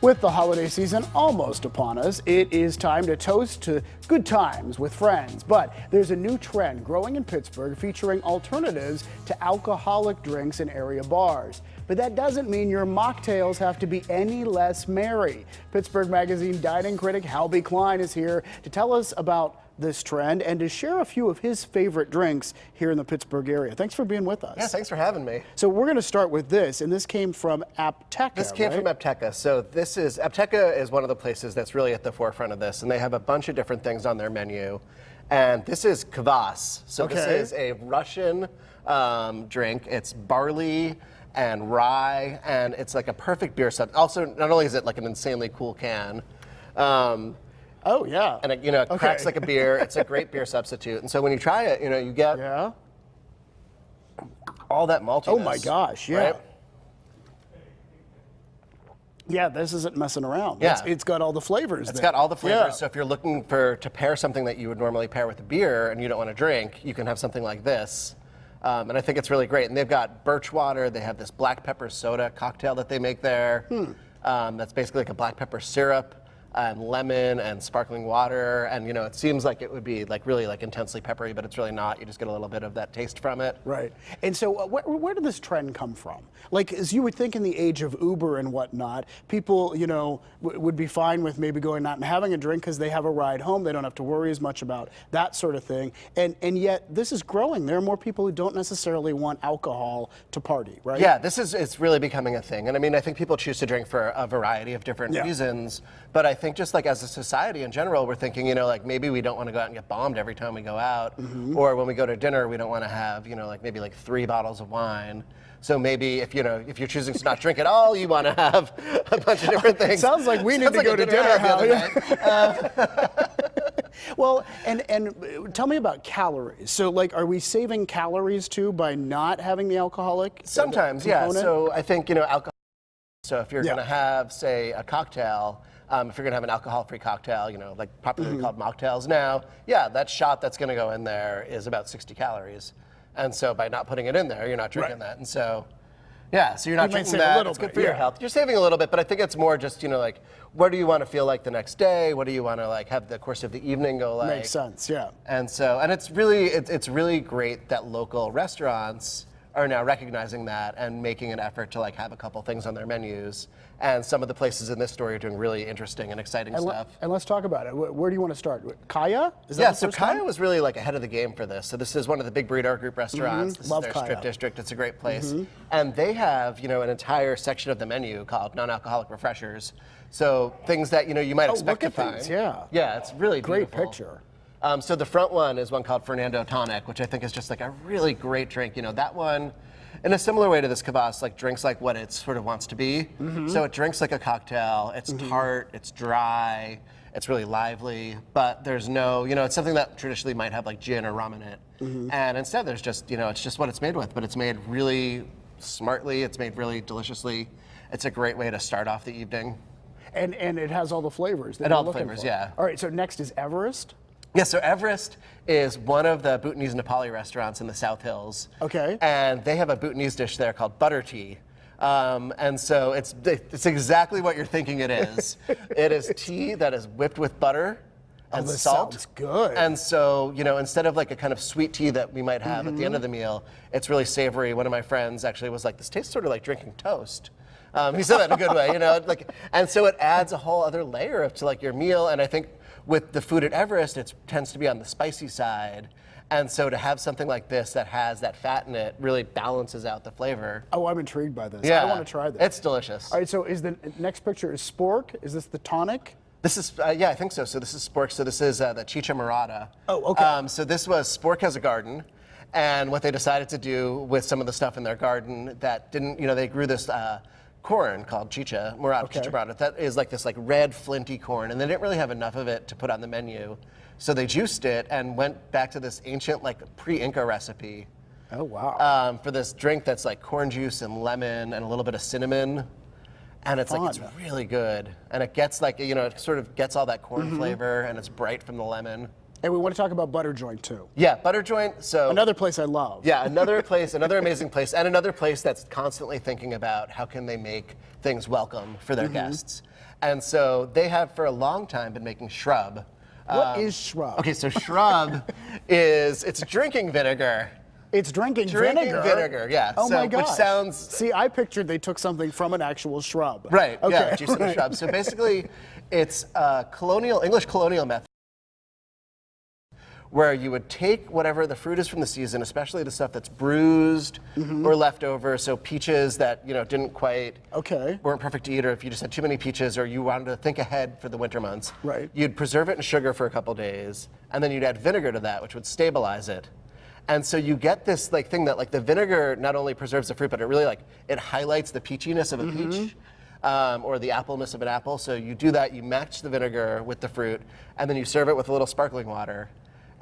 With the holiday season almost upon us, it is time to toast to good times with friends. But there's a new trend growing in Pittsburgh featuring alternatives to alcoholic drinks in area bars. But that doesn't mean your mocktails have to be any less merry. Pittsburgh Magazine dining critic Halby Klein is here to tell us about this trend and to share a few of his favorite drinks here in the Pittsburgh area. Thanks for being with us. Yeah, thanks for having me. So we're going to start with this, and this came from Apteca. This came from Apteca. So Apteca is one of the places that's really at the forefront of this, and they have a bunch of different things on their menu. And this is kvass. So This is a Russian drink. It's barley and rye, and it's like a perfect beer sub. Also, not only is it like an insanely cool can, oh yeah, and it cracks like a beer. It's a great beer substitute. And so when you try it, you get all that maltiness. Oh my gosh, yeah. Right? Yeah, this isn't messing around. Yeah. It's got all the flavors. It's got all the flavors. Yeah. So if you're looking to pair something that you would normally pair with a beer and you don't want to drink, you can have something like this. And I think it's really great. And they've got birch water. They have this black pepper soda cocktail that they make there. That's basically like a black pepper syrup and lemon and sparkling water. And it seems like it would be like really like intensely peppery, but it's really not. You just get a little bit of that taste from it. Right. And so where did this trend come from? Like, as you would think in the age of Uber and whatnot, people, would be fine with maybe going out and having a drink because they have a ride home. They don't have to worry as much about that sort of thing. And yet this is growing. There are more people who don't necessarily want alcohol to party, right? Yeah, it's really becoming a thing. And I mean, I think people choose to drink for a variety of different reasons. But I think just like as a society in general, we're thinking, like maybe we don't want to go out and get bombed every time we go out. Or when we go to dinner, we don't want to have, maybe like 3 bottles of wine. So maybe if you're choosing to not drink at all, you want to have a bunch of different things. Sounds like we need to go to dinner, Hal. Well, and tell me about calories. So, like, are we saving calories too by not having the alcoholic? Sometimes, yeah. So I think alcohol. So if you're going to have, say, a cocktail, if you're going to have an alcohol-free cocktail, like popularly called mocktails now, that shot that's going to go in there is about 60 calories. And so by not putting it in there, you're not drinking that. And so, so you're not drinking that. It's good for your health. You're saving a little bit, but I think it's more just, like, what do you want to feel like the next day? What do you want to, like, have the course of the evening go like? Makes sense, yeah. And so, and it's really great that local restaurants are now recognizing that and making an effort to like have a couple things on their menus. And some of the places in this story are doing really interesting and exciting stuff. And let's talk about it. Where do you want to start? Kaya? So Kaya was really like ahead of the game for this. So this is one of the big Burrito Group restaurants. This Love is their Kaya. strip district. It's a great place. And they have, an entire section of the menu called non-alcoholic refreshers. So things that, you might expect to find. Things, yeah. Yeah, it's really great beautiful. Picture. So the front one is one called Fernando Tonic, which I think is just like a really great drink. That one, in a similar way to this kvass, like drinks like what it sort of wants to be. So it drinks like a cocktail. It's tart, it's dry, it's really lively, but there's no, it's something that traditionally might have like gin or rum in it. And instead there's just, it's just what it's made with, but it's made really smartly, it's made really deliciously. It's a great way to start off the evening. And it has all the flavors that and you're all the looking flavors, for. yeah. All right, so next is Everest. Yeah, so Everest is one of the Bhutanese Nepali restaurants in the South Hills. Okay. And they have a Bhutanese dish there called butter tea. And so it's exactly what you're thinking it is. It is tea that is whipped with butter and salt. Sounds good. And so, instead of like a kind of sweet tea that we might have at the end of the meal, it's really savory. One of my friends actually was like, this tastes sort of like drinking toast. He said that in a good way, and so it adds a whole other layer to like your meal. And I think with the food at Everest, it tends to be on the spicy side. And so to have something like this that has that fat in it really balances out the flavor. Oh, I'm intrigued by this. Yeah, I want to try this. It's delicious. All right, so is the next picture is Spork? Is this the tonic? This is, I think so. So this is Spork. So this is the Chicha Morada. Oh, okay. So this was, Spork has a garden. And what they decided to do with some of the stuff in their garden that didn't, they grew this corn called chicha morada, that is like this like red flinty corn, and they didn't really have enough of it to put on the menu, so they juiced it and went back to this ancient like pre-Inca recipe. Oh wow! For this drink that's like corn juice and lemon and a little bit of cinnamon, and it's like it's really good, and it gets like it sort of gets all that corn flavor, and it's bright from the lemon. And we want to talk about Butter Joint too. Yeah, Butter Joint. So Another place I love. yeah, another place, another amazing place, and another place that's constantly thinking about how can they make things welcome for their guests. And so they have for a long time been making shrub. What is shrub? Okay, so shrub it's drinking vinegar. It's drinking vinegar, yeah. Oh so, my gosh. Which sounds... See, I pictured they took something from an actual shrub. Right, Okay. yeah, juice of a shrub. So basically, it's a English colonial method where you would take whatever the fruit is from the season, especially the stuff that's bruised or left over, so peaches that didn't quite, weren't perfect to eat, or if you just had too many peaches or you wanted to think ahead for the winter months, right. You'd preserve it in sugar for a couple days, and then you'd add vinegar to that, which would stabilize it. And so you get this thing that the vinegar not only preserves the fruit, but it really it highlights the peachiness of a peach. Or the appleness of an apple. So you do that, you match the vinegar with the fruit, and then you serve it with a little sparkling water.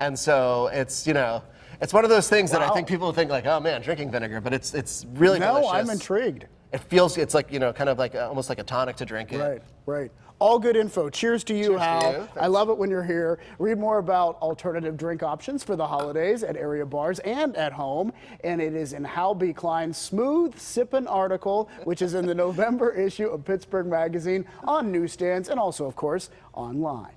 And so it's it's one of those things that I think people think oh man, drinking vinegar, but it's really delicious. No, I'm intrigued. It feels it's kind of almost like a tonic to drink it. Right, right. All good info. Cheers to you, Cheers Hal. to you. I love it when you're here. Read more about alternative drink options for the holidays at area bars and at home. And it is in Hal B. Klein's Smooth Sippin' article, which is in the November issue of Pittsburgh Magazine, on newsstands and also, of course, online.